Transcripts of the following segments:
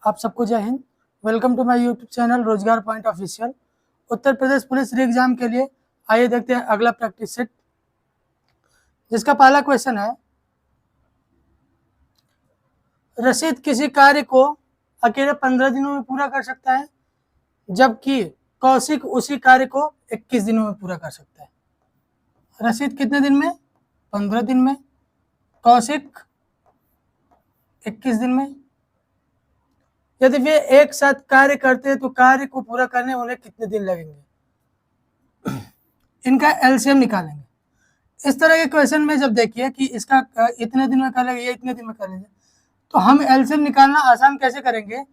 आप सबको जय हिंद। Welcome to my YouTube channel Rozgar point official. Uttar Pradesh police re exam के लिए आइए देखते हैं अगला प्रैक्टिस सेट, जिसका पहला क्वेश्चन है, रशीद किसी कार्य को अकेले 15 दिनों में पूरा कर सकता है, जबकि कौशिक उसी कार्य को 21 दिनों में पूरा कर सकता है। रशीद कितने दिन में? 15 दिन में। कौशिक 21 दिन में। यदि वे एक साथ कार्य करते हैं तो कार्य को पूरा करने उन्हें कितने दिन लगेंगे? इनका एलसीएम निकालेंगे। इस तरह के क्वेश्चन में जब देखिए कि इसका इतने दिन में कर लेंगे, ये इतने दिन में कर लेंगे, तो हम एलसीएम निकालना आसान कैसे करेंगे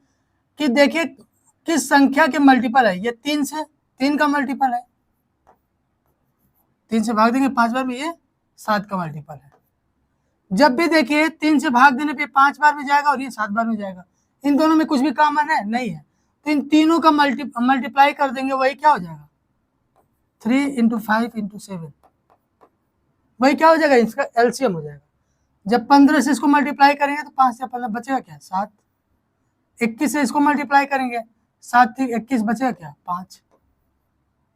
कि देखिए किस संख्या के मल्टीपल है। ये 3 का मल्टीपल है, 3 से भाग देंगे 5 बार में, ये 7 का मल्टीपल है। जब भी देखिए 3 से भाग देने पे 5 बार में जाएगा और ये 7 बार में जाएगा। इन दोनों में कुछ भी कॉमन है नहीं है, तो इन तीनों का मल्टीप्लाई कर देंगे, वही क्या हो जाएगा? 3 × 5 × 7, वही क्या हो जाएगा? इसका एलसीएम हो जाएगा। जब 15 से इसको मल्टीप्लाई करेंगे तो 5 से 15 बचेगा क्या? 7। 21 से इसको मल्टीप्लाई करेंगे, 7 से 21 बचेगा क्या? 5।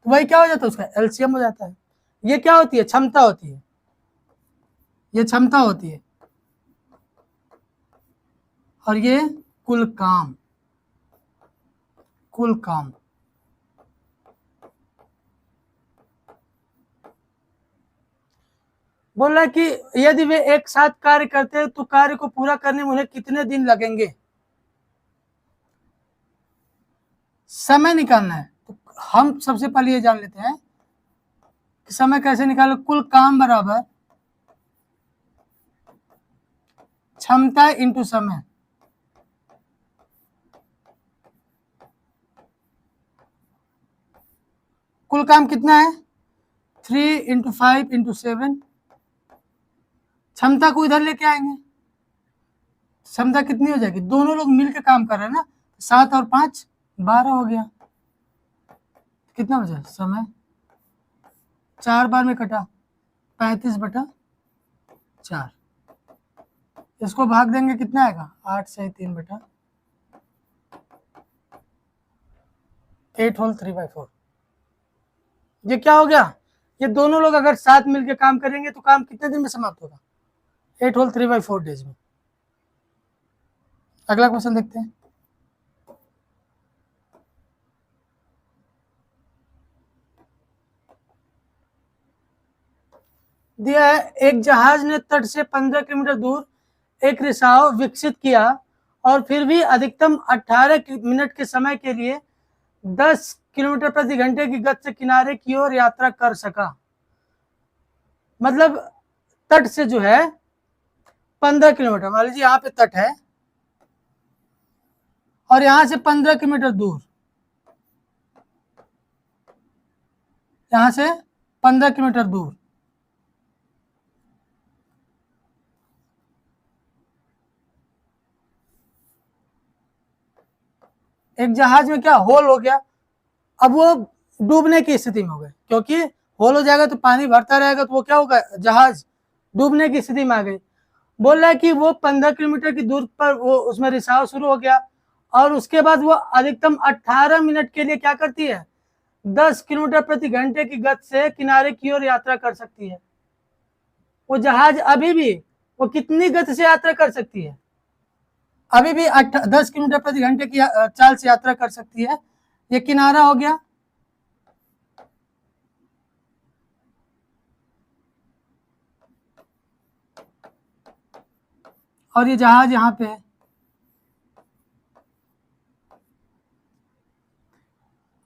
तो वही क्या हो जाता है? उसका एलसीएम हो जाता है। ये क्या होती है? क्षमता होती है। ये क्षमता होती है और ये कुल काम। बोल रहा है कि यदि वे एक साथ कार्य करते हैं तो कार्य को पूरा करने में उन्हें कितने दिन लगेंगे? समय निकालना है, तो हम सबसे पहले ये जान लेते हैं कि समय कैसे निकालो। कुल काम बराबर क्षमता इंटू समय। कुल काम कितना है? 3 × 5 × 7। क्षमता को इधर लेके आएंगे, क्षमता कितनी हो जाएगी? दोनों लोग मिलकर काम कर रहे हैं ना, 7 और 5 12 हो गया। कितना बचा? समय 4 बार में कटा, 35/4। इसको भाग देंगे, कितना आएगा? 8 से 3/8 होल 3/4। ये क्या हो गया? ये दोनों लोग अगर साथ मिलकर काम करेंगे तो काम कितने दिन में समाप्त होगा? 8 होल 3/4 डेज में। अगला क्वेश्चन देखते हैं। दिया है, एक जहाज ने तट से 15 किलोमीटर दूर एक रिसाव विकसित किया और फिर भी अधिकतम 18 मिनट के समय के लिए 10 किलोमीटर प्रति घंटे की गति से किनारे की ओर यात्रा कर सका। मतलब तट से जो है 15 किलोमीटर, मान लीजिए यहाँ पे तट है और यहां से 15 किलोमीटर दूर, यहां से 15 किलोमीटर दूर एक जहाज में क्या होल हो गया। अब वो डूबने की स्थिति में हो गए, क्योंकि होल हो जाएगा तो पानी भरता रहेगा, तो वो क्या होगा? जहाज डूबने की स्थिति में आ गई। बोल रहा है कि वो 15 किलोमीटर की दूर पर वो उसमें रिसाव शुरू हो गया और उसके बाद वो अधिकतम 18 मिनट के लिए क्या करती है? 10 किलोमीटर प्रति घंटे की गति से किनारे की ओर यात्रा कर सकती है। वो जहाज अभी भी वो कितनी गति से यात्रा कर सकती है? अभी भी 10 किलोमीटर प्रति घंटे की चाल से यात्रा कर सकती है। ये किनारा हो गया, और ये जहाज यहाँ पे है।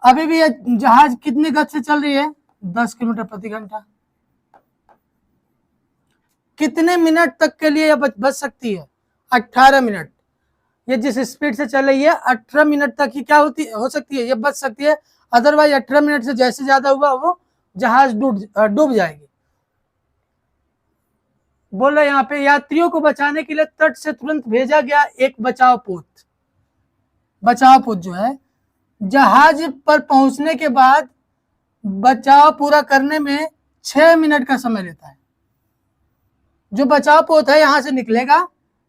अभी भी ये जहाज कितनी गति से चल रही है? 10 किलोमीटर प्रति घंटा। कितने मिनट तक के लिए ये बच सकती है? 18 मिनट। ये जिस स्पीड से चल रही है 18 मिनट तक ही क्या हो सकती है? ये बच सकती है। अदरवाइज 18 मिनट से जैसे ज्यादा हुआ वो जहाज डूब जाएगी। बोल रहे यहाँ पे, यात्रियों को बचाने के लिए तट से तुरंत भेजा गया एक बचाव पोत जो है जहाज पर पहुंचने के बाद बचाव पूरा करने में 6 मिनट का समय लेता है। जो बचाव पोत है यहां से निकलेगा,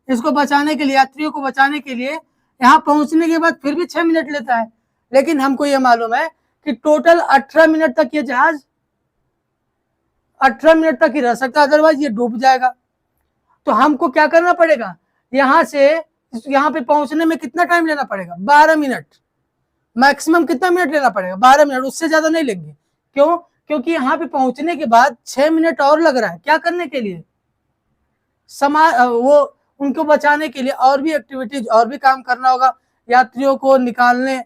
इसको बचाने के लिए, यात्रियों को बचाने के लिए यहाँ पहुंचने के बाद फिर भी 6 मिनट लेता है, लेकिन हमको ये मालूम है कि टोटल 18 मिनट तक ये जहाज 18 मिनट तक ही रह सकता है, अदरवाइज ये डूब जाएगा। तो हमको क्या करना पड़ेगा, यहां से यहां पे पहुंचने में कितना टाइम लेना पड़ेगा, 12 मिनट, मैक्सिमम कितना मिनट लेना पड़ेगा, 12 मिनट, उससे ज्यादा नहीं लेंगे। क्यों? क्योंकि यहाँ पे पहुंचने के बाद 6 मिनट और लग रहा है, क्या करने के लिए, वो उनको बचाने के लिए और भी एक्टिविटीज और भी काम करना होगा, यात्रियों को निकालने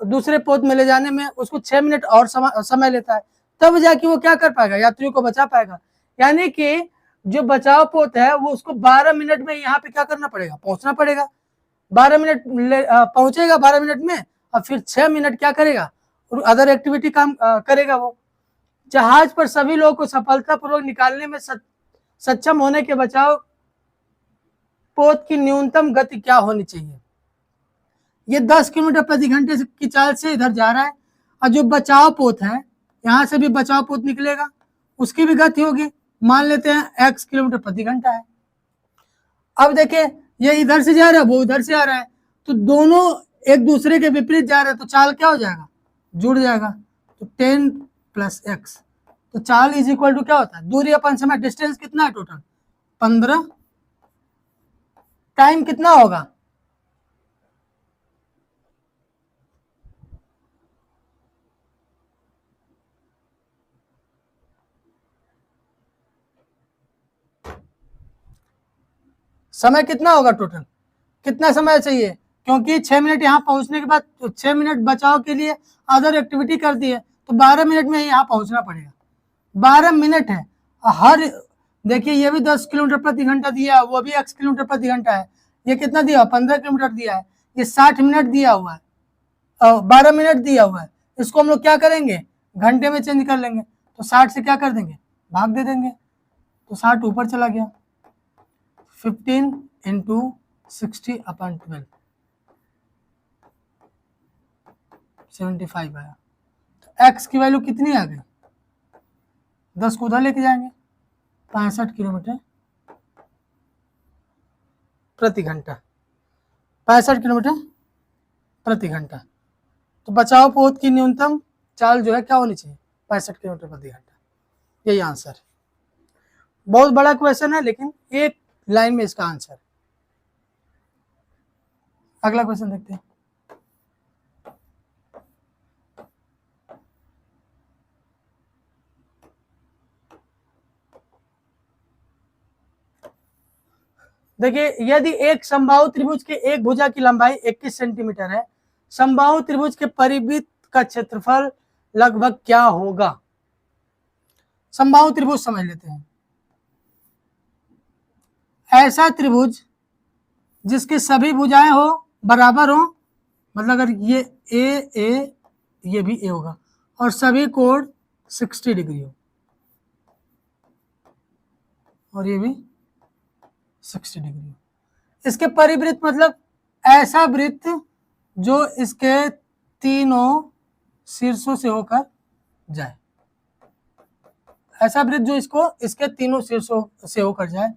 दूसरे पोत में ले जाने में उसको 6 मिनट और समय लेता है, तब जाके वो क्या कर पाएगा, यात्रियों को बचा पाएगा। यानी कि जो बचाव पोत है वो उसको 12 मिनट में यहाँ पे क्या करना पड़ेगा, पहुंचना पड़ेगा। 12 मिनट पहुंचेगा 12 मिनट में, और फिर 6 मिनट क्या करेगा, अदर एक्टिविटी काम करेगा। वो जहाज पर सभी लोगों को सफलतापूर्वक निकालने में सक्षम होने के बचाव पोत की न्यूनतम गति क्या होनी चाहिए। ये 10 किलोमीटर प्रति घंटे की चाल से इधर जा रहा है, और जो बचाव पोत है यहां से भी बचाव पोत निकलेगा, उसकी भी गति होगी, मान लेते हैं x किलोमीटर प्रति घंटा है। अब देखिए ये इधर से जा रहा है, वो उधर से आ रहा है, तो दोनों एक दूसरे के विपरीत जा रहे हैं, तो चाल क्या हो जाएगा, जुड़ जाएगा। तो 10 + x, तो चाल इज इक्वल टू क्या होता है, दूरी अपन समय, डिस्टेंस कितना है टोटल 15, टाइम कितना होगा, समय कितना होगा टोटल, कितना समय चाहिए, क्योंकि 6 मिनट यहाँ पहुंचने के बाद 6 मिनट बचाव के लिए अदर एक्टिविटी कर दी है, तो 12 मिनट में यहाँ पहुंचना पड़ेगा। 12 मिनट है, हर देखिए ये भी 10 किलोमीटर प्रति घंटा दिया है, वो भी x किलोमीटर प्रति घंटा है, ये कितना दिया, 15 किलोमीटर दिया है, ये 60 मिनट दिया हुआ है, 12 मिनट दिया हुआ है, इसको हम लोग क्या करेंगे, घंटे में चेंज कर लेंगे, तो 60 से क्या कर देंगे, भाग दे देंगे, तो 60 ऊपर चला गया, 15 × 60/12 75 आया। तो x की वैल्यू कितनी आ गई, 10 को उधर लेके जाएंगे, 65 किलोमीटर प्रति घंटा, 65 किलोमीटर प्रति घंटा। तो बचाव पोत की न्यूनतम चाल जो है क्या होनी चाहिए, 65 किलोमीटर प्रति घंटा, यही आंसर है। बहुत बड़ा क्वेश्चन है, लेकिन एक लाइन में इसका आंसर। अगला क्वेश्चन देखते हैं। देखिए यदि एक समबाहु त्रिभुज के एक भुजा की लंबाई 21 सेंटीमीटर है, समबाहु त्रिभुज के परिवृत्त का क्षेत्रफल लगभग क्या होगा। समबाहु त्रिभुज समझ लेते हैं, ऐसा त्रिभुज जिसके सभी भुजाएं हो बराबर हो, मतलब अगर ये ए ये भी ए होगा, और सभी कोण 60 डिग्री हो, और ये भी 60 डिग्री। इसके परिवृत्त मतलब ऐसा वृत्त जो इसके तीनों शीर्षों से होकर जाए, ऐसा वृत्त जो इसके तीनों शीर्षों से होकर जाए।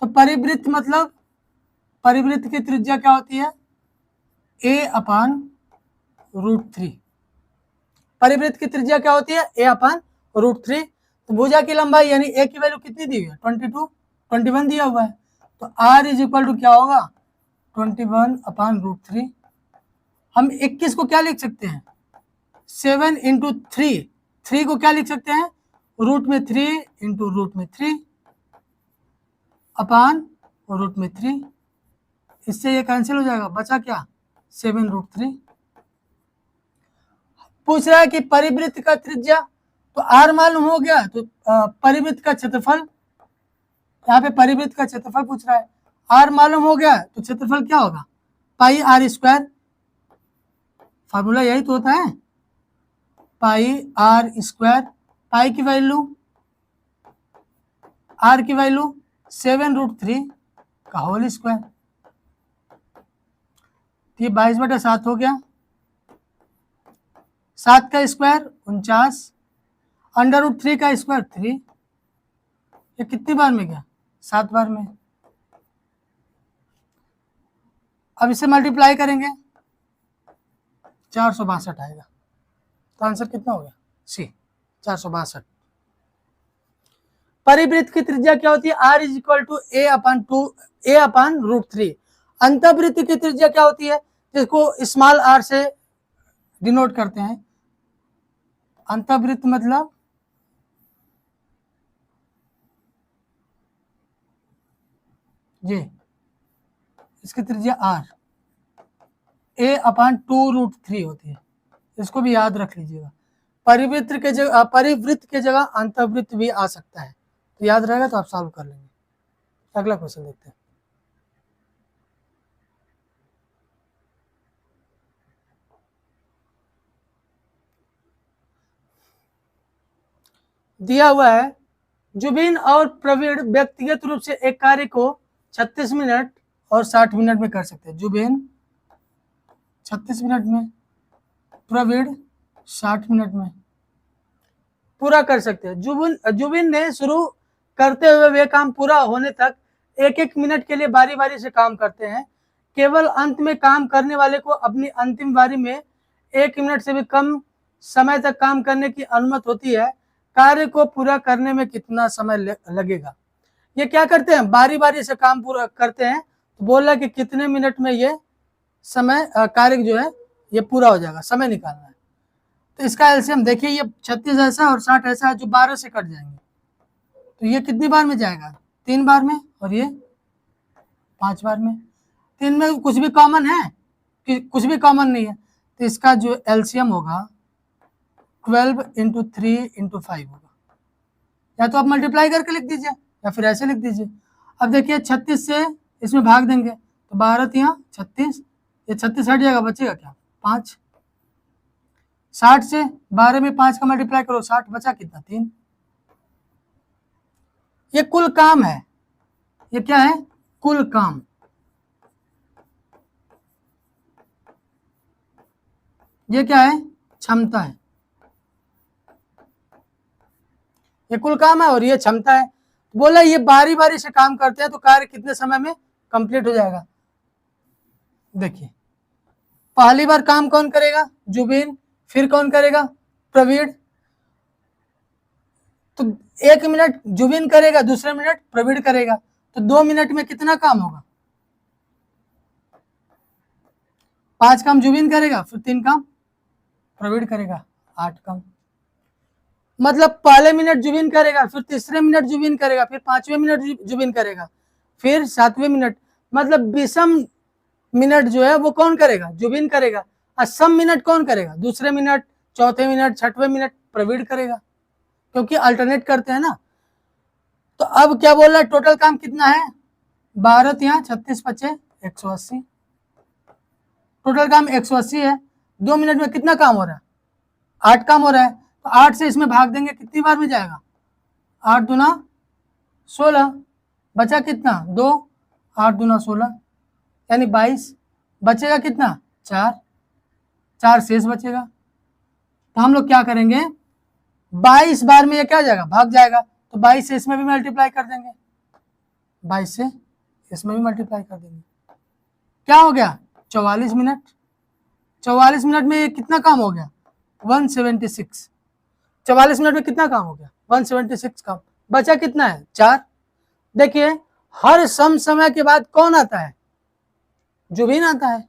तो परिवृत्त मतलब परिवृत्त की त्रिज्या क्या होती है, a/√3। परिवृत्त की त्रिज्या क्या होती है, a/√3। तो भुजा की लंबाई यानी a की वैल्यू कितनी दी हुई है, 21 दिया हुआ है, तो r इज इक्वल टू क्या होगा, 21/√3। हम 21 को क्या लिख सकते हैं, 7 × 3, 3 को क्या लिख सकते हैं, रूट में 3 × √3 अपान √3। इससे ये कैंसिल हो जाएगा, बचा क्या, 7√3। पूछ रहा है कि परिवृत्त का त्रिज्या, तो r मालूम हो गया, तो परिवृत्त का क्षेत्रफल, यहाँ पे परिवृत्त का क्षेत्रफल पूछ रहा है, r मालूम हो गया तो क्षेत्रफल क्या होगा, πr²। फार्मूला यही तो होता है, πr²। पाई की वैल्यू, r की वैल्यू 7√3 का होल स्क्वायर, ये 22/7 हो गया, 7 का स्क्वायर 49, √3 का स्क्वायर 3, ये कितनी बार में गया, 7 बार में। अब इसे मल्टीप्लाई करेंगे 462 आएगा। तो आंसर कितना हो गया? सी 462। परिवृत्त की त्रिज्या क्या होती है? r is equal to a upon √3। अंतःवृत्त की त्रिज्या क्या होती है, जिसको स्मॉल r से डिनोट करते हैं? अंतःवृत्त मतलब ये, इसकी त्रिज्या r a अपान 2√3 होती है। इसको भी याद रख लीजिएगा। परिवृत्त के जगह अंतःवृत्त भी आ सकता है, तो याद रहेगा तो आप सॉल्व कर लेंगे। अगला क्वेश्चन देखते हैं। दिया हुआ है जुबिन और प्रवीण व्यक्तिगत रूप से एक कार्य को 36 मिनट और 60 मिनट में कर सकते हैं। जुबिन 36 मिनट में, प्रवीण 60 मिनट में पूरा कर सकते हैं। जुबिन ने शुरू करते हुए वे काम पूरा होने तक 1-1 मिनट के लिए बारी बारी से काम करते हैं। केवल अंत में काम करने वाले को अपनी अंतिम बारी में 1 मिनट से भी कम समय तक काम करने की अनुमति होती है। कार्य को पूरा करने में कितना समय लगेगा? ये क्या करते हैं, बारी बारी से काम पूरा करते हैं। तो बोल रहा है कि कितने मिनट में ये समय कार्य जो है ये पूरा हो जाएगा, समय निकालना है। तो इसका एलसीएम देखिए, ये 36 ऐसा और 60 ऐसा है जो 12 से कट जाएंगे। तो ये कितनी बार में जाएगा? 3 बार में, और ये 5 बार में। 3 में कुछ भी कॉमन है कि कुछ भी कॉमन नहीं है? तो इसका जो एलसीएम होगा 12 × 3 × 5 होगा। या तो आप मल्टीप्लाई करके लिख दीजिए या फिर ऐसे लिख दीजिए। अब देखिए 36 से इसमें भाग देंगे तो 12 यहाँ 36, ये 36 हट जाएगा, बचेगा क्या? 5। 60 से 12 में 5 का मल्टीप्लाई करो, 60 बचा कितना? 3। ये कुल काम है। ये क्या है? कुल काम। ये क्या है? क्षमता है। ये कुल काम है और ये क्षमता है। बोला ये बारी बारी से काम करते हैं तो कार्य कितने समय में कंप्लीट हो जाएगा? देखिए, पहली बार काम कौन करेगा? जुबिन। फिर कौन करेगा? प्रवीण। तो 1 मिनट जुबिन करेगा, दूसरे मिनट प्रवीण करेगा, तो 2 मिनट में कितना काम होगा? 5 काम जुबिन करेगा, फिर 3 काम प्रवीण करेगा, 8 काम। मतलब पहले मिनट जुबिन करेगा, फिर तीसरे मिनट जुबिन करेगा, फिर 5वें मिनट जुबिन करेगा, फिर 7वें मिनट, मतलब 20 मिनट जो है वो कौन करेगा? जुबिन करेगा। और सम मिनट कौन करेगा? दूसरे मिनट, चौथे मिनट, 6वें मिनट प्रवीण करेगा, क्योंकि अल्टरनेट करते हैं ना। तो अब क्या बोल रहा है, टोटल काम कितना है? 12 यहाँ 36 बचे 180। टोटल काम 180 है। 2 मिनट में कितना काम हो रहा है? 8 काम हो रहा है। तो 8 से इसमें भाग देंगे, कितनी बार में जाएगा? 8 दूना 16, बचा कितना? 2। 8 दूना 16 यानी 22, बचेगा कितना? 4 शेष बचेगा। तो हम लोग क्या करेंगे, 22 बार में ये क्या जाएगा? भाग जाएगा। तो 22 से इसमें भी मल्टीप्लाई कर देंगे, 22 से इसमें भी मल्टीप्लाई कर देंगे। क्या हो गया? 44 मिनट। 44 मिनट में ये कितना काम हो गया? 176। 44 मिनट में कितना काम हो गया? 176 काम। बचा कितना है? 4। देखिए, हर सम समय के बाद कौन आता है? जुबिन आता है,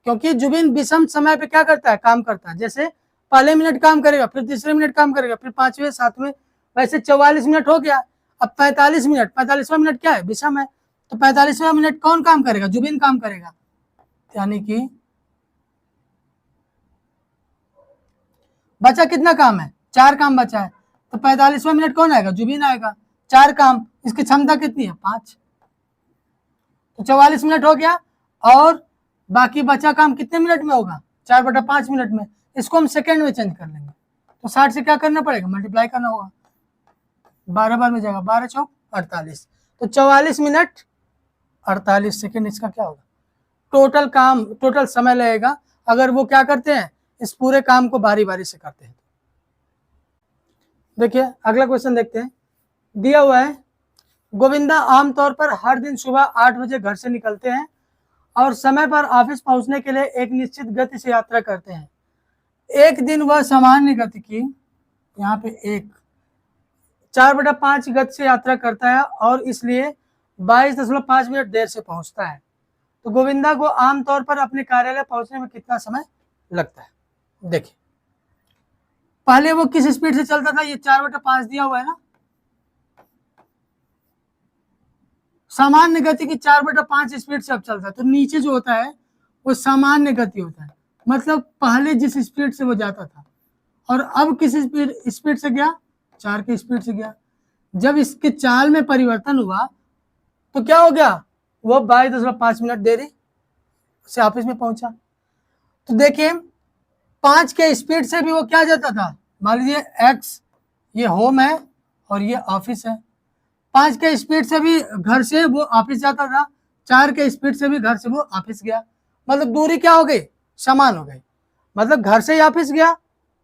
क्योंकि जुबिन विषम समय पे क्या करता है? काम करता है। जैसे पहले मिनट काम करेगा, फिर तीसरे मिनट काम करेगा, फिर 5वें 7वें, वैसे 44 मिनट हो गया। अब 45 मिनट, 45वां मिनट क्या है? विषम है। तो 45वां मिनट कौन काम करेगा? जुबिन काम करेगा। यानी कि बचा कितना काम है? 4 काम बचा है। तो 45वां मिनट कौन आएगा? जुबिन आएगा। 4 काम, इसकी क्षमता कितनी है? 5। तो 44 मिनट हो गया, और बाकी बचा काम कितने मिनट में होगा? 4/5 मिनट में। इसको हम सेकंड में चेंज कर लेंगे। तो 60 से क्या करना पड़ेगा? मल्टीप्लाई करना होगा। 12 बार में जाएगा, 12 चौक 48। तो 44 मिनट 48 सेकंड इसका क्या होगा? टोटल काम, टोटल समय लगेगा अगर वो क्या करते हैं, इस पूरे काम को बारी बारी से करते हैं। देखिए अगला क्वेश्चन देखते हैं। दिया हुआ है गोविंदा आमतौर पर हर दिन सुबह 8 बजे घर से निकलते हैं और समय पर ऑफिस पहुंचने के लिए एक निश्चित गति से यात्रा करते हैं। एक दिन वह सामान्य गति की, यहाँ पे एक 4/5 गति से यात्रा करता है और इसलिए 22.5 मिनट देर से पहुंचता है। तो गोविंदा को आमतौर पर अपने कार्यालय पहुंचने में कितना समय लगता है? देखिए, पहले वो किस स्पीड से चलता था, ये 4/5 दिया हुआ है ना, सामान्य गति की 4/5 स्पीड से अब चलता है। तो नीचे जो होता है वो सामान्य गति होता है, मतलब पहले जिस स्पीड से वो जाता था और अब किस स्पीड से गया, 4 की स्पीड से गया। जब इसके चाल में परिवर्तन हुआ तो क्या हो गया, वो 22.5 मिनट देरी से ऑफिस में पहुंचा। तो देखिए 5 के स्पीड से भी वो क्या जाता था, मान लीजिए x ये होम है और ये ऑफिस है, 5 के स्पीड से भी घर से वो ऑफिस जाता था, 4 के स्पीड से भी घर से वो ऑफिस गया, मतलब दूरी क्या हो गई, समान हो गई। मतलब घर से ही ऑफिस गया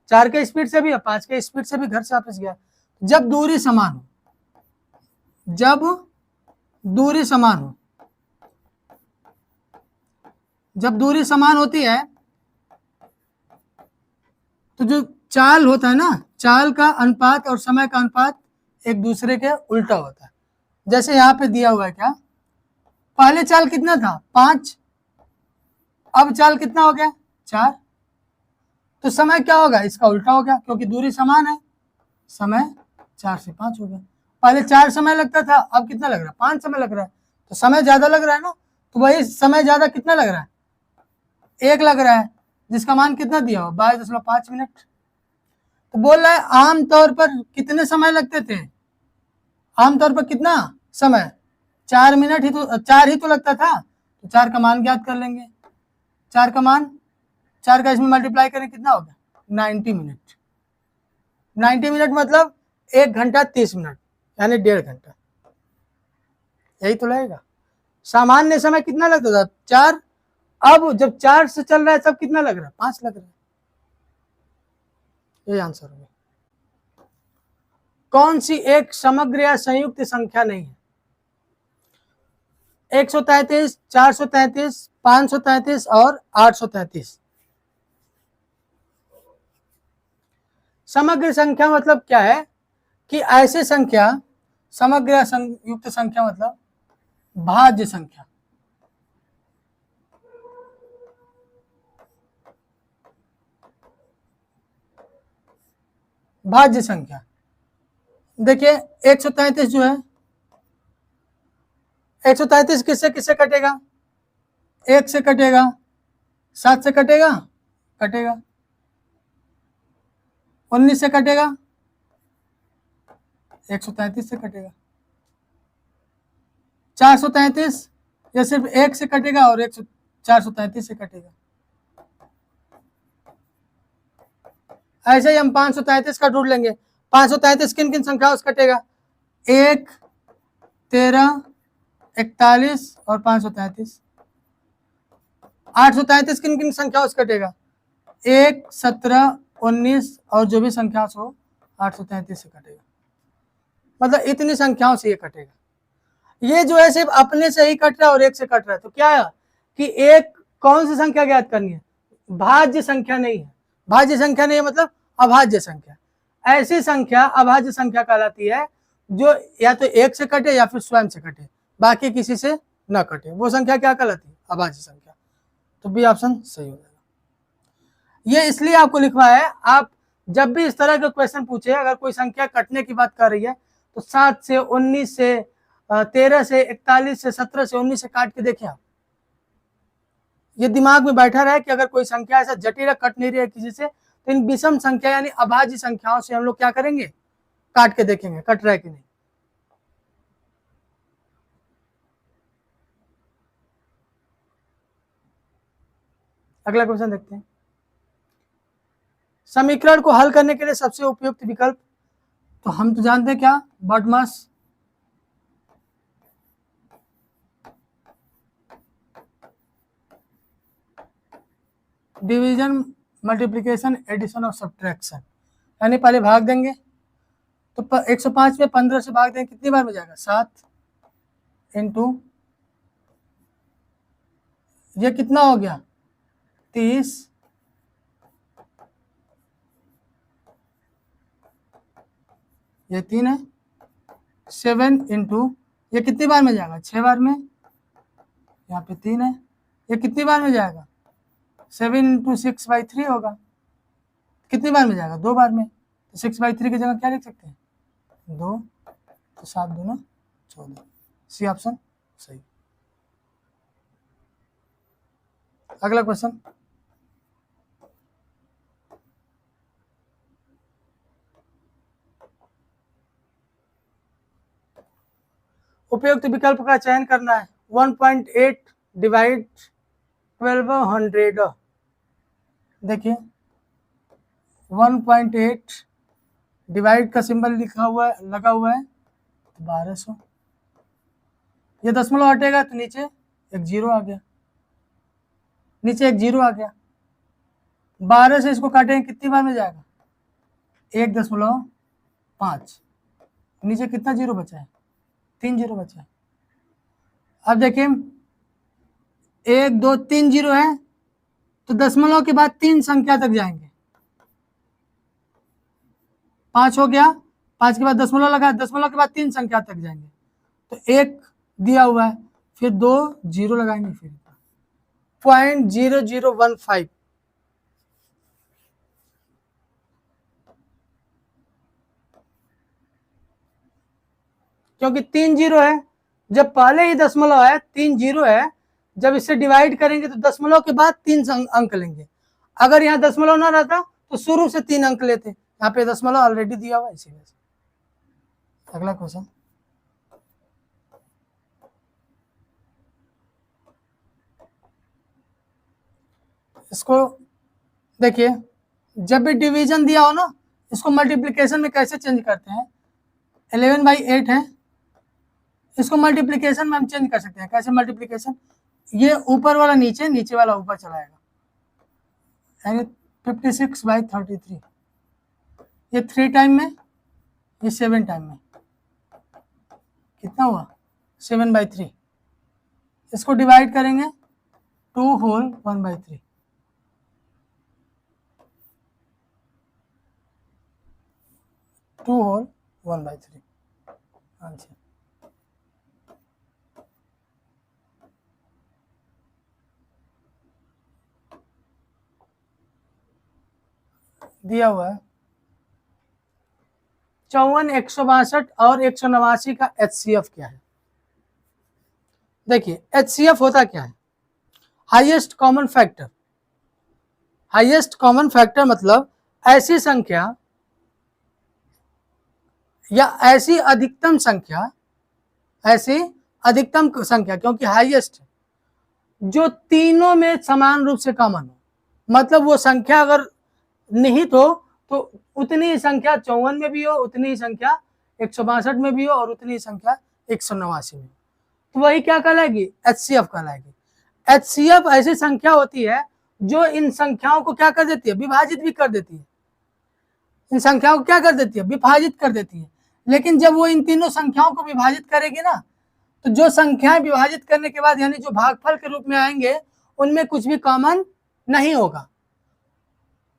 4 के स्पीड से भी, 5 के स्पीड से भी घर से ऑफिस गया। जब दूरी समान हो, जब दूरी समान हो, जब दूरी समान होती है तो जो चाल होता है ना, चाल का अनुपात और समय का अनुपात एक दूसरे के उल्टा होता है। जैसे यहाँ पे दिया हुआ है, क्या पहले चाल कितना था 5, अब चाल कितना हो गया 4, तो समय क्या होगा, इसका उल्टा हो गया, क्योंकि दूरी समान है, समय 4 से 5 हो गया। पहले 4 समय लगता था, अब कितना लग रहा है, 5 समय लग रहा है, तो समय ज्यादा लग रहा है ना, तो वही समय ज्यादा कितना लग रहा है, 1 लग रहा है, जिसका मान कितना दिया हो 22.5 मिनट। तो बोल रहा है आमतौर पर कितने समय लगते थे, आमतौर पर कितना समय, 4 मिनट ही तो, 4 ही तो लगता था, तो 4 का मान ज्ञात कर लेंगे। 4 का मान, 4 का इसमें मल्टीप्लाई करें कितना होगा 90 मिनट। 90 मिनट मतलब 1 घंटा 30 मिनट, यानी 1.5 घंटा, यही तो लगेगा। सामान्य समय कितना लगता था 4, अब जब 4 से चल रहा है तब कितना लग रहा है, 5 लग रहा है। ये आंसर होगा। कौन सी एक समग्र या संयुक्त संख्या नहीं है, 133, 433, 533 और 833। समग्र संख्या मतलब क्या है कि ऐसी संख्या, समग्र या संयुक्त संख्या मतलब भाज्य संख्या, भाज्य संख्या। देखिए 133 जो है, 133 किससे किससे कटेगा, 1 से कटेगा, 7 से कटेगा, कटेगा, 19 से कटेगा, 133 से कटेगा, 433 या सिर्फ 1 से कटेगा और 433 से कटेगा। ऐसे ही हम 533 का ढूंढ लेंगे। 533 किन किन संख्याओं से कटेगा, 1, 13, 41 और 533। 833 किन किन संख्याओं से कटेगा, 1, 17, 19 और जो भी संख्या हो 833 से कटेगा। मतलब इतनी संख्याओं से ये कटेगा। ये जो है सिर्फ अपने से ही कट रहा है और 1 से कट रहा है, तो क्या है कि एक कौन सी संख्या ज्ञात करनी है, भाज्य संख्या नहीं है। भाज्य संख्या नहीं है मतलब अभाज्य संख्या। ऐसी संख्या अभाज्य संख्या कहलाती है जो या तो 1 से कटे या फिर स्वयं से कटे, बाकी किसी से न कटे, वो संख्या क्या कहलाती है, अभाज्य संख्या। तो बी ऑप्शन सही हो जाएगा। ये इसलिए आपको लिखवा है, आप जब भी इस तरह का क्वेश्चन पूछे, अगर कोई संख्या कटने की बात कर रही है तो 7 से 19 से 13 से 41 से 17 से 19 से काट के देखें आप। ये दिमाग में बैठा रहे कि अगर कोई संख्या ऐसा जटिल कट नहीं रही है किसी से, तो इन विषम संख्या यानी अभाज्य संख्याओं से हम लोग क्या करेंगे, काट के देखेंगे कट रहा है कि नहीं। अगला क्वेश्चन देखते हैं। समीकरण को हल करने के लिए सबसे उपयुक्त विकल्प, तो हम तो जानते हैं क्या, बॉडमास। डिवीजन, मल्टीप्लिकेशन, एडिशन और सब्ट्रैक्शन, यानी पहले भाग देंगे तो 105 में 15 से भाग देंगे कितनी बार में जाएगा, 7 इंटू ये कितना हो गया 30, ये 3 है, 7 इंटू, ये कितनी बार में जाएगा 6 बार में, यहाँ पे 3 है, ये कितनी बार में जाएगा 7 इंटू 6/3 होगा, कितनी बार में जाएगा 2 बार में, तो 6/3 की जगह क्या लिख सकते हैं 2, तो 7 दूना 14, सी ऑप्शन सही। अगला क्वेश्चन, उपयुक्त विकल्प का चयन करना है। 1.8 डिवाइड 1200, देखिए 1.8 डिवाइड का सिंबल लिखा हुआ है, लगा हुआ है, 1200, ये दशमलव हटेगा तो नीचे एक जीरो आ गया, नीचे एक जीरो आ गया, 12 से इसको काटेंगे कितनी बार में जाएगा 1.5, नीचे कितना जीरो बचा है 3 जीरो बचा है। अब देखिए 1 2 3 जीरो है, तो दशमलव के बाद 3 संख्या तक जाएंगे, 5 हो गया, 5 के बाद दशमलव लगा, दशमलव के बाद 3 संख्या तक जाएंगे, तो 1 दिया हुआ है, फिर 2 जीरो लगाएंगे, फिर 0.0015, क्योंकि 3 जीरो है, जब पहले ही दशमलव है 3 जीरो है, जब इससे डिवाइड करेंगे तो दशमलव के बाद 3 अंक लेंगे, अगर यहाँ दशमलव ना रहता तो शुरू से 3 अंक लेते, यहाँ पे दशमलव ऑलरेडी दिया हुआ है इसी वजह से। अगला क्वेश्चन, इसको देखिए, जब भी डिवीजन दिया हो ना, इसको मल्टीप्लिकेशन में कैसे चेंज करते हैं, 11/8 है, इसको मल्टीप्लिकेशन में हम चेंज कर सकते हैं, कैसे मल्टीप्लिकेशन, ये ऊपर वाला नीचे, नीचे वाला ऊपर चलाएगा, यानी 56/33, ये 3 टाइम में, ये 7 टाइम में, कितना हुआ 7/3, इसको डिवाइड करेंगे 2 होल 1/3, 2 होल 1/3 आंसर। दिया हुआ है 54, 162 और 189 का HCF क्या है। देखिए HCF होता क्या है, highest common factor, highest common factor मतलब ऐसी संख्या या ऐसी अधिकतम संख्या, ऐसी अधिकतम संख्या, क्योंकि हाईएस्ट जो तीनों में समान रूप से कॉमन हो, मतलब वो संख्या अगर निहित हो तो उतनी ही संख्या 54 में भी हो, उतनी ही संख्या 162 में भी हो, और उतनी ही संख्या 189 में, तो वही क्या कहलाएगी HCF कहलाएगी। HCF ऐसी संख्या होती है जो इन संख्याओं को क्या कर देती है, विभाजित भी कर देती है, इन संख्याओं को क्या कर देती है, विभाजित कर देती है, लेकिन जब वो इन तीनों संख्याओं को विभाजित करेगी ना, तो जो संख्याएं विभाजित करने के बाद यानी जो भागफल के रूप में आएंगे उनमें कुछ भी कॉमन नहीं होगा।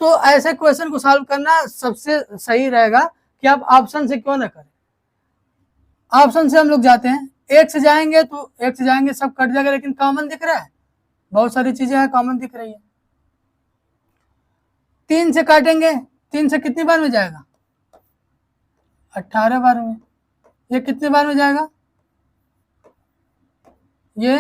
तो ऐसे क्वेश्चन को सॉल्व करना सबसे सही रहेगा कि आप ऑप्शन से क्यों ना करें, ऑप्शन से हम लोग जाते हैं, एक से जाएंगे तो एक से जाएंगे सब कट जाएगा, लेकिन कॉमन दिख रहा है, बहुत सारी चीजें हैं कॉमन दिख रही है। 3 से काटेंगे, 3 से कितनी बार में जाएगा 18 बार में, ये कितने बार में जाएगा, ये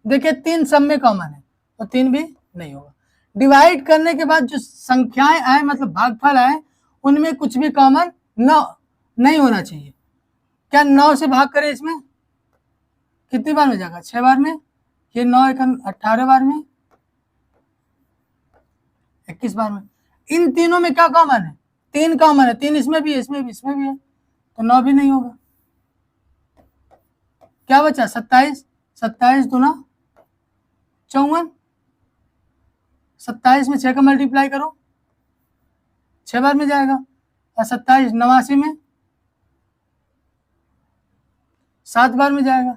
देखिए 3 सब में कॉमन है तो 3 भी नहीं होगा। डिवाइड करने के बाद जो संख्याएं आए मतलब भागफल आए उनमें कुछ भी कॉमन नहीं होना चाहिए। क्या 9 से भाग करें, इसमें कितनी बार में जाएगा 6 बार में, ये 9 1 18 बार में, 21 बार में। इन तीनों में क्या कॉमन है, 3 कॉमन है, 3 इसमें भी है, इसमें भी, इसमें भी है, तो 9 भी नहीं होगा। क्या बचा 27, 27 दूना 54, 27 में 6 का मल्टीप्लाई करो 6 बार में जाएगा, और 27 89 में 7 बार में जाएगा।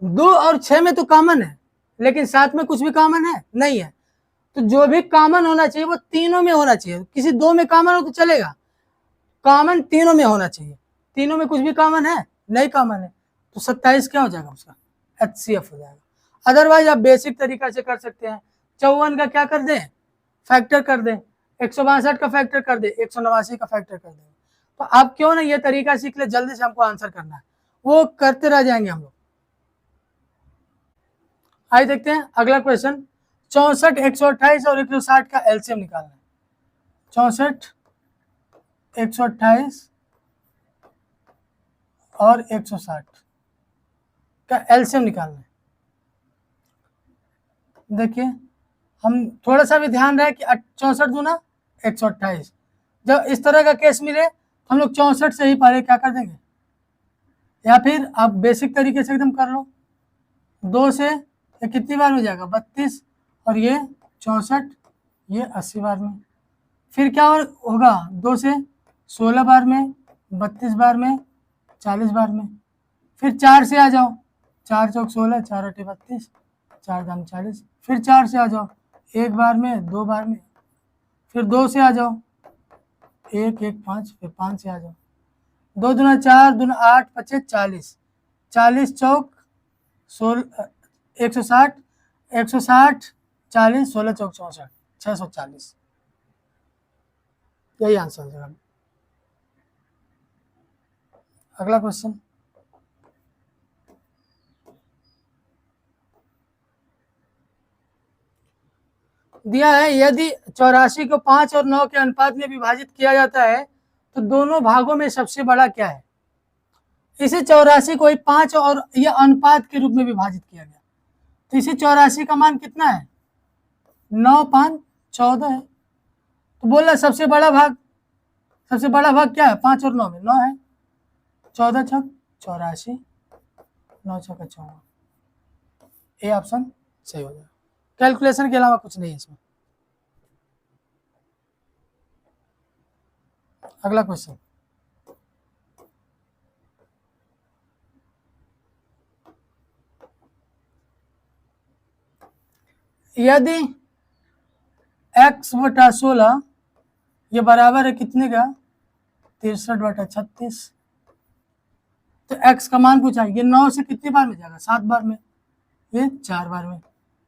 2 और 6 में तो कॉमन है, लेकिन 7 में कुछ भी कॉमन है नहीं है। तो जो भी कॉमन होना चाहिए वो तीनों में होना चाहिए। किसी 2 में कॉमन हो तो चलेगा, कॉमन तीनों में होना चाहिए। तीनों में कुछ भी कॉमन है नहीं, कॉमन है, तो 27 क्या हो जाएगा उसका, HCF हो जाएगा। अदरवाइज आप बेसिक तरीका से कर सकते हैं। 54 का क्या कर दें, फैक्टर कर दें, 162 का फैक्टर कर दें, 189 का फैक्टर कर दें। तो आप क्यों ना ये तरीका सीख ले, जल्दी से हमको आंसर करना है, वो करते रह जाएंगे हम लोग। आइए देखते हैं अगला क्वेश्चन। 64, 128 और 160 का एलसीएम निकालना है। 64, 128 और 160 का एलसीएम निकालना है। देखिए हम थोड़ा सा भी ध्यान रहे कि 64 दूना 128, जब इस तरह का केस मिले हम लोग 64 से ही पहले क्या कर देंगे, या फिर आप बेसिक तरीके से एकदम कर लो। 2 से ये कितनी बार में जाएगा, 32, और ये 64, ये 80 बार में। फिर क्या होगा, 2 से 16 बार में, 32 बार में, 40 बार में। फिर 4 से आ जाओ, 4 चौक 16, 4 अठे 32, 4 दाम 40। फिर 4 से आ जाओ, 1 बार में, 2 बार में। फिर 2 से आ जाओ, 1 1 5, फिर 5 से आ जाओ, 2 दूना 4, दूना 8, 25 40, 40 चौक 16, 160, 160, 40, 16 चौक 64, 640। यही आंसर हो जाएगा। अगला क्वेश्चन, दिया है यदि 84 को 5 और 9 के अनुपात में विभाजित किया जाता है तो दोनों भागों में सबसे बड़ा क्या है। इसे 84 को 5 और यह अनुपात के रूप में विभाजित किया गया, तो इसे 84 का मान कितना है, 9 5 14 है। तो बोल रहा सबसे बड़ा भाग, सबसे बड़ा भाग क्या है, 5 और 9 में 9 है, 14 छक 84, 9 छक 54, ए ऑप्शन सही हो जाएगा। कैलकुलेशन के अलावा कुछ नहीं है इसमें। अगला क्वेश्चन, यदि x/16 ये बराबर है कितने का, 63/36, तो x का मान पूछा, ये 9 से कितनी बार में जाएगा, 7 बार में, ये 4 बार में,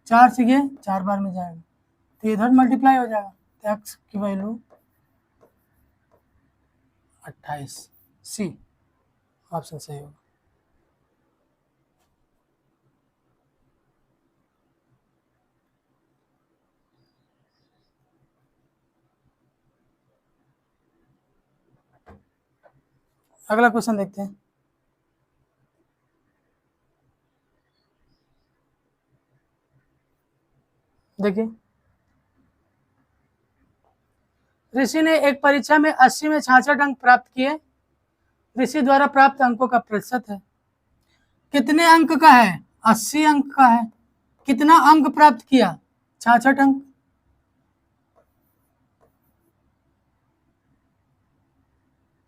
4 से ये 4 बार में जाएगा, तो इधर मल्टीप्लाई हो जाएगा, तो x की वैल्यू 28, सी ऑप्शन सही होगा। अगला क्वेश्चन देखते हैं। देखिए ऋषि ने एक परीक्षा में 80 में 66 अंक प्राप्त किए। ऋषि द्वारा प्राप्त अंकों का प्रतिशत है, कितने अंक का है, 80 अंक का है। कितना अंक प्राप्त किया, 66 अंक।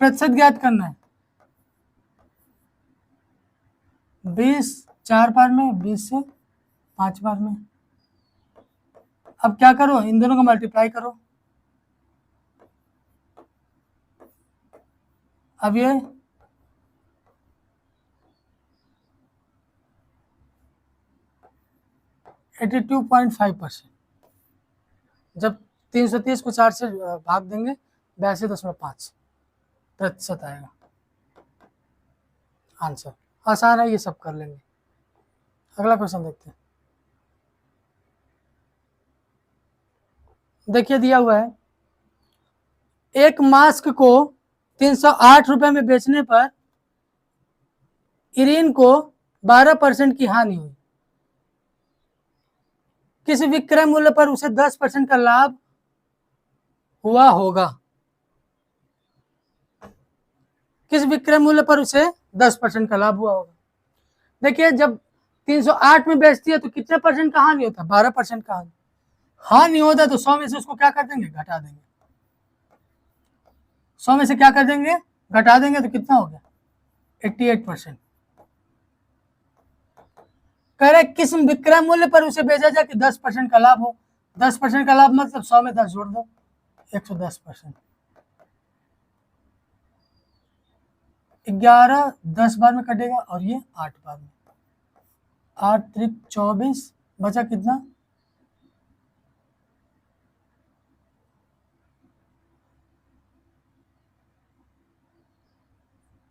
प्रतिशत ज्ञात करना है, 20 4 बार में, 20 से 5 बार में। अब क्या करो, इन दोनों को मल्टीप्लाई करो। अब ये 82.5%, जब 330 को 4 से भाग देंगे 82.5% आएगा आंसर। आसान है, ये सब कर लेंगे। अगला क्वेश्चन देखते हैं। देखिए दिया हुआ है, एक मास्क को 308 रुपए में बेचने पर इरीन को 12% की हानि हुई। किस विक्रय मूल्य पर उसे 10% का लाभ हुआ होगा। किस विक्रय मूल्य पर उसे 10% का लाभ हुआ होगा। देखिए जब 308 में बेचती है तो कितने परसेंट का हानि होता है, 12% का हानि होता है। तो 100 में से उसको क्या कर देंगे, घटा देंगे। 100 में से क्या कर देंगे, घटा देंगे, तो कितना हो गया, 88%। कह रहे किस विक्रय मूल्य पर उसे बेचा जाए कि 10% का लाभ हो। 10% का लाभ मतलब 100 में 10 जोड़ दो, 110%। 11 10 बार में कटेगा और ये 8 बार में, 8 त्रिक 24, बचा कितना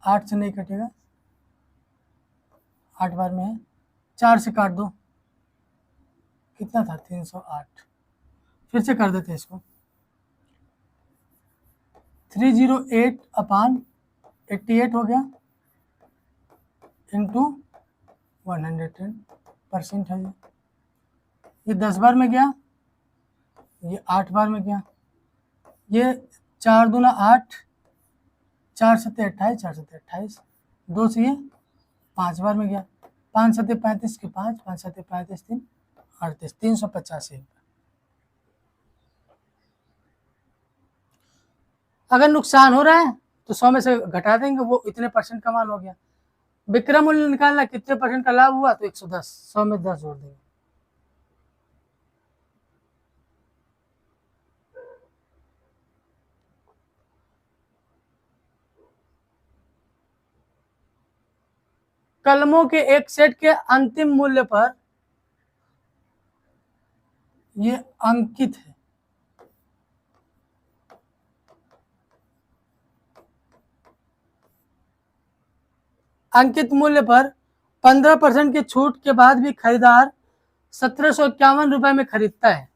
8 से नहीं कटेगा, 8 बार में है, 4 से काट दो, कितना था 308। फिर से कर देते हैं इसको, 308/88 हो गया इंटू 110% है। ये 10 बार में गया, ये 8 बार में गया, ये 4 दूना 8, 4 सत्ते 28, 4 सत्ते 28, 2 से ये 5 बार में गया, 5 सत्ते 35 के 5, 5 सत्ते 35 3 38, 385। अगर नुकसान हो रहा है तो 100 में से घटा देंगे, वो इतने % का मान हो गया। विक्रय मूल्य निकालना कितने % का लाभ हुआ तो 110, 100 में 10 जोड़ देंगे। कलमों के एक सेट के अंतिम मूल्य पर ये अंकित है। अंकित मूल्य पर 15% की छूट के बाद भी खरीदार 1751 रुपए में खरीदता है।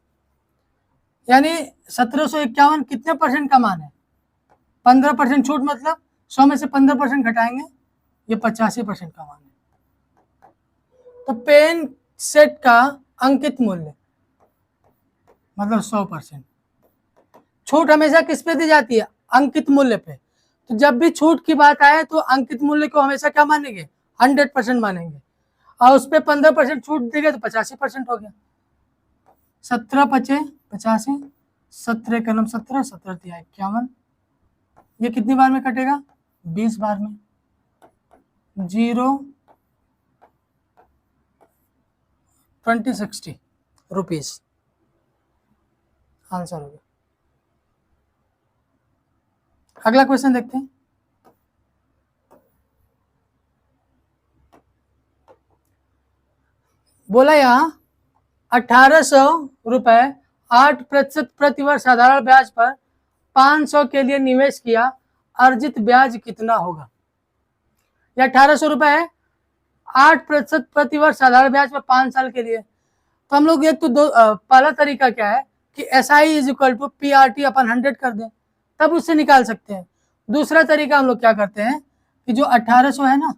यानी 1751 कितने % का मान है, 15% छूट मतलब 100 में से 15% घटाएंगे, ये 85% का मान है। तो पेन सेट का अंकित मूल्य मतलब 100%। छूट हमेशा किस पे दी जाती है, अंकित मूल्य पे। तो जब भी छूट की बात आए तो अंकित मूल्य को हमेशा क्या मानेंगे, 100% मानेंगे, और उस पर 15% छूट देंगे तो 85% हो गया। 17 पचे 85, 17 का नम 17, 17 तिया 51, ये कितनी बार में कटेगा 20 बार में, 2060 रुपीज आंसर हो गया। अगला क्वेश्चन देखते हैं। बोला यहाँ 1800 रुपए 8% प्रतिवर्ष साधारण ब्याज पर 500 के लिए निवेश किया, अर्जित ब्याज कितना होगा। यह 1800 रुपए है, 8% प्रतिवर्ष साधारण ब्याज पर 5 साल के लिए। तो हम लोग एक तो पहला तरीका क्या है कि SI is equal to PRT upon 100 कर दें, तब उससे निकाल सकते हैं। दूसरा तरीका हम लोग क्या करते हैं कि जो 1800 है ना,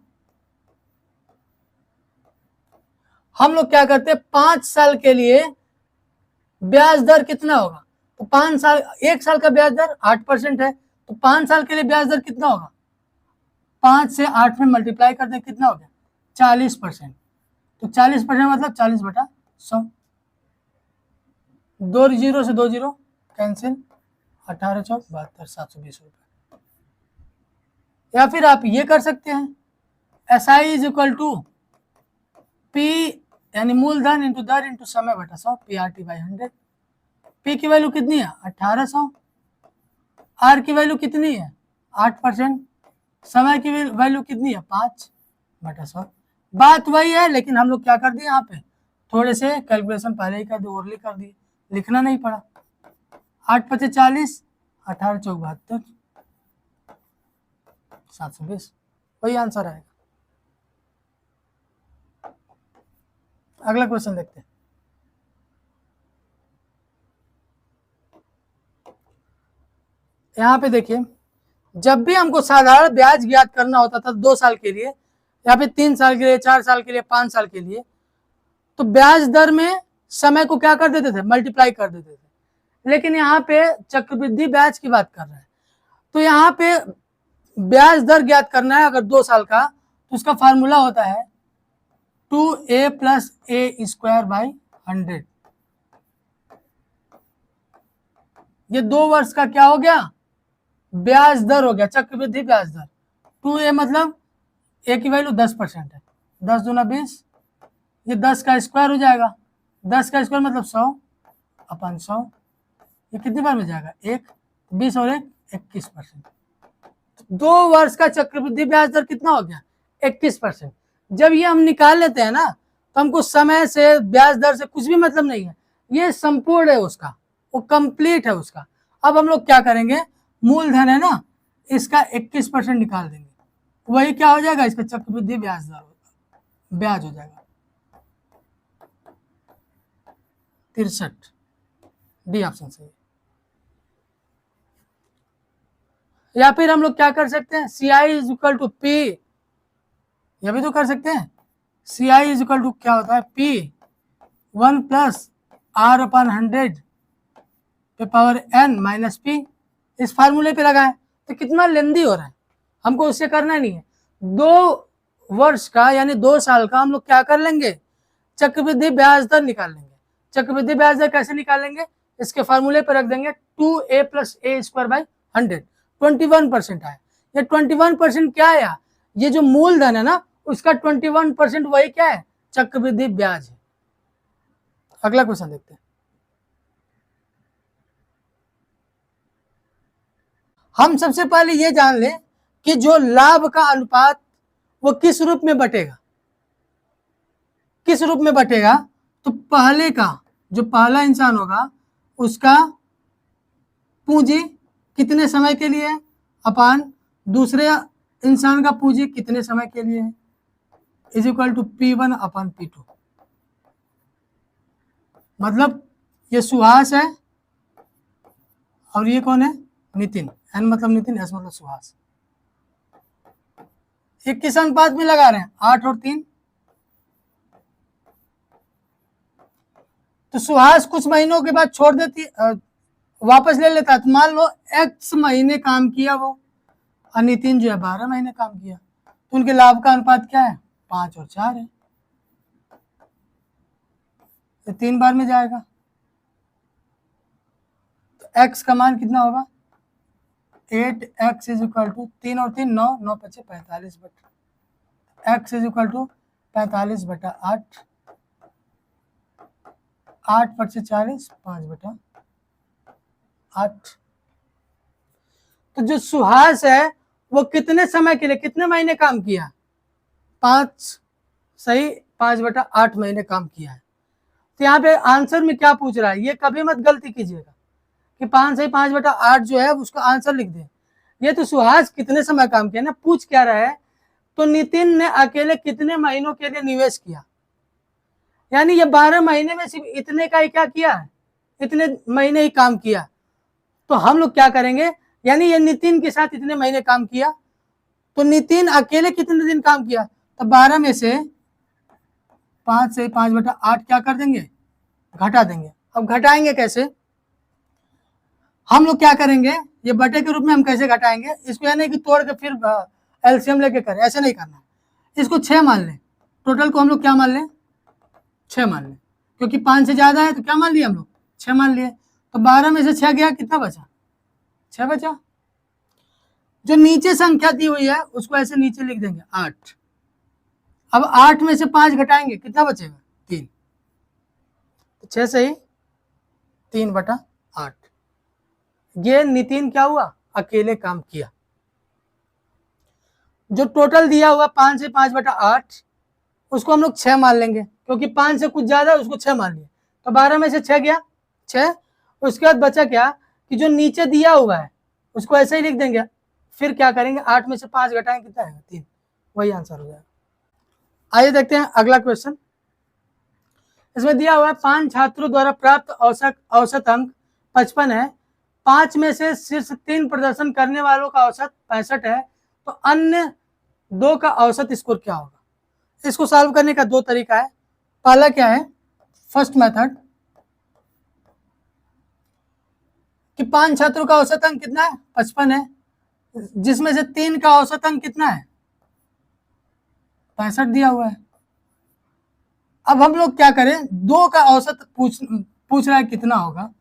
हम लोग क्या करते हैं 5 साल के लिए ब्याज दर कितना होगा, तो 5 साल, 1 साल का ब्याज दर 8% है, तो 5 साल के लिए ब्याज दर कितना होगा, 5 से 8 में मल्टीप्लाई कर दें, कितना हो गया 40%। तो 40% मतलब 40/100, 2 जीरो से 2 जीरो कैंसिल, 18 चौक 72, 720 रुपए। या फिर आप ये कर सकते हैं SI is equal to P यानी मूलधन इंटू दर इंटू समय बटा 100, PRT/100। P की वैल्यू कितनी है 1800, R की वैल्यू कितनी है 8%, समय की वैल्यू कितनी है 5/100। बात वही है, लेकिन हम लोग क्या कर दिए यहाँ पे थोड़े से कैलकुलेशन पहले ही कर दिए, ओरली कर दिए, लिखना नहीं पड़ा। 8 पचे 40, 18 चौक 72, 720, वही आंसर आएगा। अगला क्वेश्चन देखते हैं। यहाँ पे देखिए, जब भी हमको साधारण ब्याज ज्ञात करना होता था 2 साल के लिए, या फिर 3 साल के लिए, 4 साल के लिए, 5 साल के लिए, तो ब्याज दर में समय को क्या कर देते थे, मल्टीप्लाई कर देते थे। लेकिन यहाँ पे चक्रवृद्धि ब्याज की बात कर रहे हैं, तो यहाँ पे ब्याज दर ज्ञात करना है अगर 2 साल का, तो उसका फार्मूला होता है 2A + A²/100। ये 2 वर्ष का क्या हो गया, ब्याज दर हो गया, चक्रवृद्धि ब्याज दर। 2A मतलब A की वैल्यू 10% है, 10 दूना 20, ये 10 का स्क्वायर हो जाएगा, 10 का स्क्वायर मतलब 100/100। ये कितनी बार में जाएगा? 1, 20 और 1 21%। 2 वर्ष का चक्रवृद्धि ब्याज दर कितना हो गया? 21%। जब ये हम निकाल लेते हैं ना, तो हमको समय से, ब्याज दर से कुछ भी मतलब नहीं है, ये संपूर्ण है उसका, वो कंप्लीट है उसका। अब हम लोग क्या करेंगे, मूलधन है ना, इसका 21% निकाल देंगे, वही क्या हो जाएगा? इसका चक्रवृद्धि ब्याज दर, ब्याज हो जाएगा 63। डी ऑप्शन सही। या फिर हम लोग क्या कर सकते हैं, सी I is equal to P, यह भी तो कर सकते हैं। सी आई इज इक्वल टू क्या होता है? पी 1 प्लस R/100 पे पावर n माइनस पी। इस फार्मूले पे लगाएं तो कितना लेंदी हो रहा है, हमको उससे करना नहीं है। 2 वर्ष का यानी 2 साल का हम लोग क्या कर लेंगे, चक्रवृद्धि ब्याज दर निकाल लेंगे। चक्रवृद्धि ब्याज दर कैसे निकालेंगे, इसके फार्मूले पर रख देंगे 2a + a² 21% आया। ये 21% क्या आया? ये जो मूलधन है ना, उसका 21% वही क्या है? चक्रवृद्धि ब्याज है। अगला क्वेश्चन देखते हैं। हम सबसे पहले ये जान लें कि जो लाभ का अनुपात वो किस रूप में बटेगा, किस रूप में बटेगा? तो पहले का जो पहला इंसान होगा उसका पूंजी कितने समय के लिए है अपान दूसरे इंसान का पूंजी कितने समय के लिए है, इज इक्वल टू P1/P2। मतलब ये सुहास है और ये कौन है? नितिन। एन मतलब नितिन, एस मतलब सुहास। ये किस अनुपात में लगा रहे हैं? 8 और 3। तो सुहास कुछ महीनों के बाद छोड़ देती, वापस ले लेता है। तो मान लो x महीने काम किया वो, और नितिन जो है 12 महीने काम किया, तो उनके लाभ का अनुपात क्या है? 5 और 4 है। तो 3 बार में जाएगा, तो x का मान कितना होगा? 8x इज इक्वल टू 3 और 3 9, 9 × 5 = 45 बटा x इज इक्वल टू 45/8, 8 × 5 = 40, 5/8। तो जो सुहास है वो कितने समय के लिए, कितने महीने काम किया? 5, सही, 5/8 महीने काम किया है। तो यहाँ पे आंसर में क्या पूछ रहा है, ये कभी मत गलती कीजिएगा कि 5 सही 5/8 जो है उसका आंसर लिख दे। ये तो सुहास कितने समय काम किया ना, पूछ क्या रहा है? तो नितिन ने अकेले कितने महीनों के लिए निवेश किया, यानी ये 12 महीने में सिर्फ इतने का ही क्या किया है, इतने महीने ही काम किया। तो हम लोग क्या करेंगे, यानी ये नितिन के साथ इतने महीने काम किया, तो नितिन अकेले कितने दिन काम किया? तो 12 में से 5 से 5/8 क्या कर देंगे? घटा देंगे। अब घटाएंगे कैसे? हम लोग क्या करेंगे, ये बटे के रूप में हम कैसे घटाएंगे? इसको यानी कि तोड़ के फिर एलसीएम लेके करें, ऐसे नहीं करना। इसको 6 मान लें, टोटल को हम लोग क्या मान लें? 6 मान लें, क्योंकि 5 से ज्यादा है तो क्या मान लिए हम लोग? 6 मान लिए। तो 12 में से 6 गया, कितना बचा? 6 बचा। जो नीचे संख्या दी हुई है उसको ऐसे नीचे लिख देंगे 8। अब 8 में से 5 घटाएंगे, कितना बचेगा? 3। तो 6 सही 3/8। ये नितिन क्या हुआ? अकेले काम किया। जो टोटल दिया हुआ 5 से 5/8 उसको हम लोग 6 मान लेंगे, क्योंकि 5 से कुछ ज्यादा उसको 6 मान लिया। तो 12 में से 6 गया 6। उसके बाद बचा क्या कि जो नीचे दिया हुआ है उसको ऐसे ही लिख देंगे। फिर क्या करेंगे, 8 में से 5 घटाएंगे, कितना है? 3। वही आंसर हो जाएगा। आइए देखते हैं अगला क्वेश्चन। इसमें दिया हुआ है 5 छात्रों द्वारा प्राप्त औसत अंक 55 है। 5 में से शीर्ष 3 प्रदर्शन करने वालों का औसत 65 है, तो अन्य 2 का औसत स्कोर क्या होगा? इसको सॉल्व करने का 2 तरीका है। पहला क्या है, फर्स्ट मेथड, कि 5 छात्रों का औसत अंक कितना है? 55 है, जिसमें से 3 का औसत अंक कितना है? 65 दिया हुआ है। अब हम लोग क्या करें, 2 का औसत पूछ रहा है कितना होगा,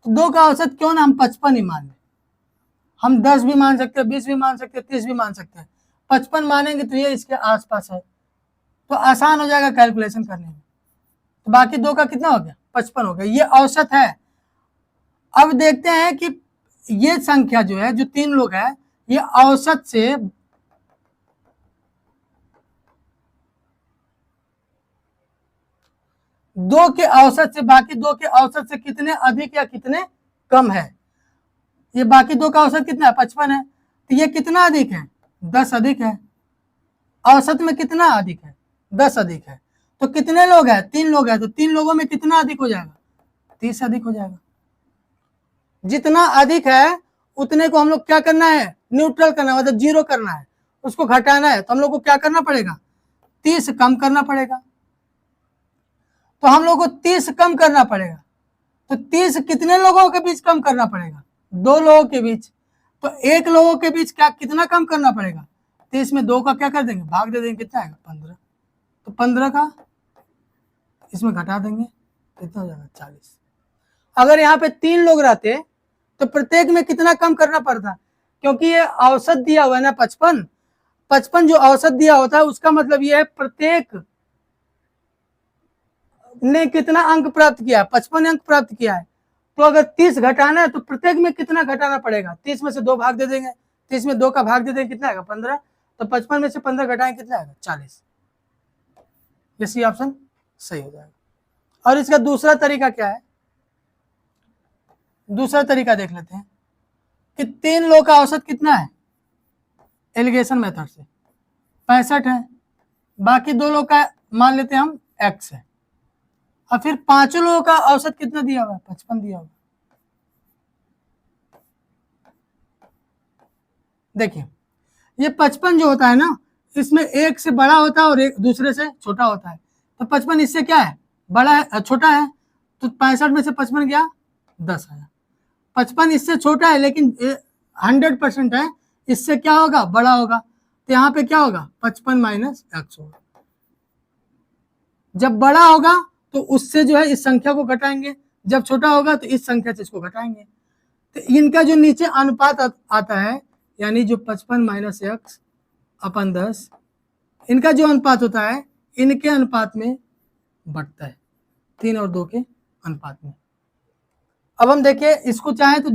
तो 2 का औसत क्यों ना हम 55 ही मान लें। हम 10 भी मान सकते हैं, 20 भी मान सकते हैं, 30 भी मान सकते हैं। 55 मानेंगे तो ये इसके आसपास है, तो आसान हो जाएगा कैलकुलेशन करने में। तो बाकी 2 का कितना हो गया 55 हो गया, ये औसत है। अब देखते हैं कि ये संख्या जो है, जो 3 लोग है, ये औसत से दो के औसत से, बाकी 2 के औसत से कितने अधिक या कितने कम है। ये बाकी 2 का औसत कितना है 55 है, तो ये कितना अधिक है 10 अधिक है। औसत में कितना अधिक है 10 अधिक है। तो कितने लोग हैं 3 लोग हैं, तो 3 लोगों में कितना अधिक हो जाएगा 30 अधिक हो जाएगा। जितना अधिक है उतने को हम लोग क्या करना है न्यूट्रल करना है, मतलब जीरो करना है, उसको घटाना है। तो हम लोग को क्या करना पड़ेगा 30 कम करना पड़ेगा। तो हम लोग को 30 कम करना पड़ेगा। तो 30 कितने लोगों के बीच कम करना पड़ेगा 2 लोगों के बीच। तो 1 लोगों के बीच क्या कितना कम करना पड़ेगा 30 में 2 का क्या कर देंगे भाग दे देंगे, कितना आएगा 15। तो 15 का इसमें घटा देंगे, कितना हो जाएगा 40। अगर यहाँ पे 3 लोग रहते तो प्रत्येक में कितना कम करना पड़ता, क्योंकि ये औसत दिया हुआ है ना 55 जो औसत दिया होता है उसका मतलब ये है प्रत्येक ने कितना अंक प्राप्त किया है 55 अंक प्राप्त किया है। तो अगर 30 घटाना है तो प्रत्येक में कितना घटाना पड़ेगा 30 में से 2 भाग दे देंगे, 30 में 2 का भाग दे देंगे, कितना आएगा 15। तो 55 में से 15 घटाएंगे कितना आएगा 40। ये सी ऑप्शन सही हो जाएगा। और इसका दूसरा तरीका क्या है, दूसरा तरीका देख लेते हैं कि 3 लोग का औसत कितना है एलिगेशन मेथड से 65 है, बाकी 2 लोग का मान लेते हैं हम x है, और फिर 5 लोगों का औसत कितना दिया हुआ है 55 दिया हुआ। देखिए ये 55 जो होता है ना, इसमें एक से बड़ा होता है और एक दूसरे से छोटा होता है। तो 55 इससे क्या है बड़ा है छोटा है, तो 65 में से 55 गया 10 आया। 55 इससे छोटा है लेकिन 100% है, इससे क्या होगा बड़ा होगा। तो यहाँ पे क्या होगा 55 माइनस x होगा। जब बड़ा होगा तो उससे जो है इस संख्या को घटाएंगे, जब छोटा होगा तो इस संख्या से इसको घटाएंगे। तो इनका जो नीचे अनुपात आता है, यानी जो 55 माइनस एक्स अपन 10, इनका जो अनुपात होता है इनके अनुपात में बढ़ता है, 3 और 2 के अनुपात में। अब हम देखिए इसको चाहे तो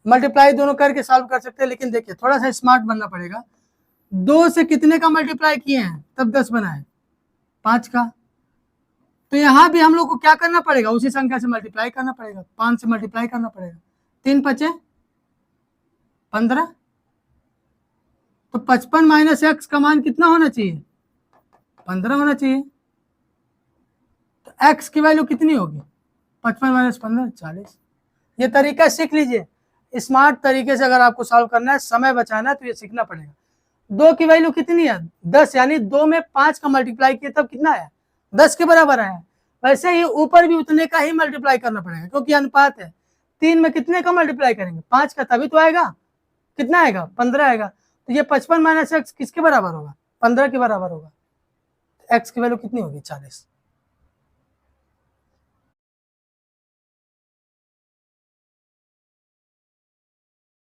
मल्टीप्लाई दोनों करके सॉल्व कर सकते हैं, लेकिन देखिए थोड़ा सा स्मार्ट बनना पड़ेगा। 2 से कितने का मल्टीप्लाई किए हैं तब 10 बना है 5 का। तो यहाँ भी हम लोग को क्या करना पड़ेगा उसी संख्या से मल्टीप्लाई करना पड़ेगा, 5 से मल्टीप्लाई करना पड़ेगा। 3 5 15। तो 55 माइनस एक्स का मान कितना होना चाहिए 15 होना चाहिए। तो एक्स की वैल्यू कितनी होगी 55 माइनस 15 40। ये तरीका सीख लीजिए, स्मार्ट तरीके से अगर आपको सॉल्व करना है, समय बचाना है, तो ये सीखना पड़ेगा। 2 की वैल्यू कितनी है 10, यानी 2 में 5 का मल्टीप्लाई किया तब कितना आया 10 के बराबर आया। वैसे ही ऊपर भी उतने का ही मल्टीप्लाई करना पड़ेगा, क्योंकि अनुपात है। 3 में कितने का मल्टीप्लाई करेंगे 5 का, तभी तो आएगा कितना आएगा 15 आएगा। तो ये 55 माइनस एक्स किसके बराबर होगा 15 के बराबर होगा। एक्स की वैल्यू कितनी होगी 40।